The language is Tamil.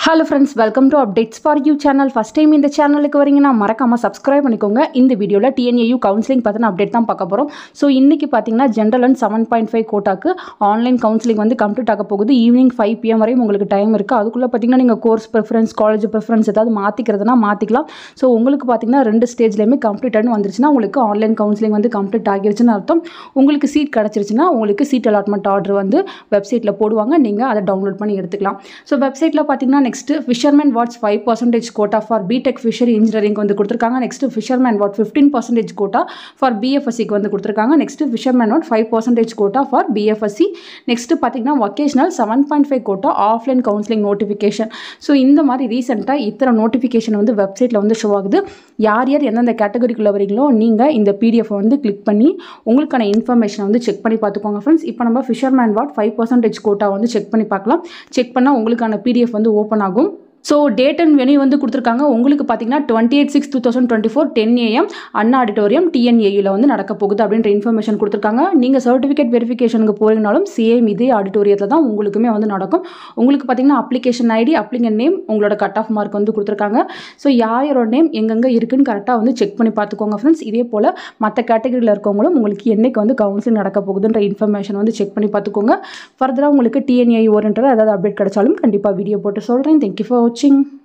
Hello friends, welcome to Updates for You channel. First time இந்த சேனலுக்கு வரீங்கன்னா மறக்காம subscribe பண்ணிக்கோங்க. இந்த வீடியோல TNAU கவுன்சிலிங் பத்தின அப்டேட் தான் பார்க்க போறோம். சோ இன்னைக்கு பாத்தீங்கன்னா ஜெனரல் அண்ட் 7.5 கோட்டாக்கு ஆன்லைன் கவுன்சிலிங் வந்து கம்ப்ளீட் ஆக போகுது. ஈவினிங் 5 PM வரை உங்களுக்கு டைம் இருக்கு. அதுக்குள்ள பாத்தீங்கன்னா நீங்க கோர்ஸ் preference, காலேஜ் preference ஏதாவது மாத்திக்கிறதுனா மாத்திக்கலாம். சோ உங்களுக்கு பாத்தீங்கன்னா ரெண்டு ஸ்டேஜ்லயுமே கம்ப்ளீட்டட்னு வந்துருச்சுனா உங்களுக்கு ஆன்லைன் கவுன்சிலிங் வந்து கம்ப்ளீட் ஆகிருச்சுன்னு அர்த்தம். உங்களுக்கு சீட் கிடைச்சிருச்சுனா உங்களுக்கு சீட் அலாட்மெண்ட் ஆர்டர் வந்து வெப்சைட்ல போடுவாங்க. நீங்க அதை டவுன்லோட் பண்ணி எடுத்துக்கலாம். சோ வெப்சைட்ல பாத்தீங்கன்னா next fisherman wards 5% quota for BTech fishery engineering வந்து கொடுத்திருக்காங்க. next fisherman ward 15% quota for BFSC க்கு வந்து கொடுத்திருக்காங்க. next fisherman ward 5% quota for BFSC. next பாத்தீங்கன்னா vocational 7.5 quota offline counseling notification. So இந்த மாதிரி ரீசன்ட்டா இத்தனை நோட்டிஃபிகேஷன் வந்து வெப்சைட்ல வந்து ஷோ ஆகுது. யார் யார் எந்தெந்த கேட்டகரிக்குள்ள வரீங்களோ நீங்க இந்த PDF வந்து கிளிக் பண்ணி உங்களுக்கான இன்ஃபர்மேஷனை வந்து செக் பண்ணி பார்த்துக்கோங்க ஃப்ரெண்ட்ஸ். இப்போ நம்ம fisherman ward 5% quota வந்து செக் பண்ணி பார்க்கலாம். செக் பண்ணா உங்களுக்கான PDF வந்து ஓபன் ஆகும். ஸோ டேட் அண்ட் வென்யூ வந்து கொடுத்துருக்காங்க. உங்களுக்கு பார்த்தீங்கன்னா 28/6/2024 10 AM அண்ணா ஆடிட்டோரியம் TNAUல வந்து நடக்க போகுது அப்படின்ற இன்ஃபர்மேஷன் கொடுத்துருக்காங்க. நீங்கள் சர்டிஃபிகேட் வெரிஃபிகேஷனுக்கு போகிறீங்கனாலும் சேம் இதே ஆடிட்டோரியத்தில் தான் உங்களுக்குமே வந்து நடக்கும். உங்களுக்கு பார்த்தீங்கன்னா அப்ளிகேஷன் ஐடி, அப்ளிகன் நேம், உங்களோட கட் ஆஃப் மார்க் வந்து கொடுத்துருக்காங்க. ஸோ யாரோட நேம் எங்கெங்கே இருக்குன்னு கரெக்டாக வந்து செக் பண்ணி பார்த்துக்கோங்க ஃப்ரெண்ட்ஸ். இதே போல் மற்ற கேட்டகரியில் இருக்கவங்களும் உங்களுக்கு என்னைக்கு வந்து கவுன்சிலிங் நடக்க போகுதுன்ற இன்ஃபர்மேஷன் வந்து செக் பண்ணி பார்த்துக்கோங்க. ஃபர்தராக உங்களுக்கு TNAU ஓரியன்டாக ஏதாவது அப்டேட் கிடைச்சாலும் கண்டிப்பாக வீடியோ போட்டு சொல்கிறேன். Thank you for watching.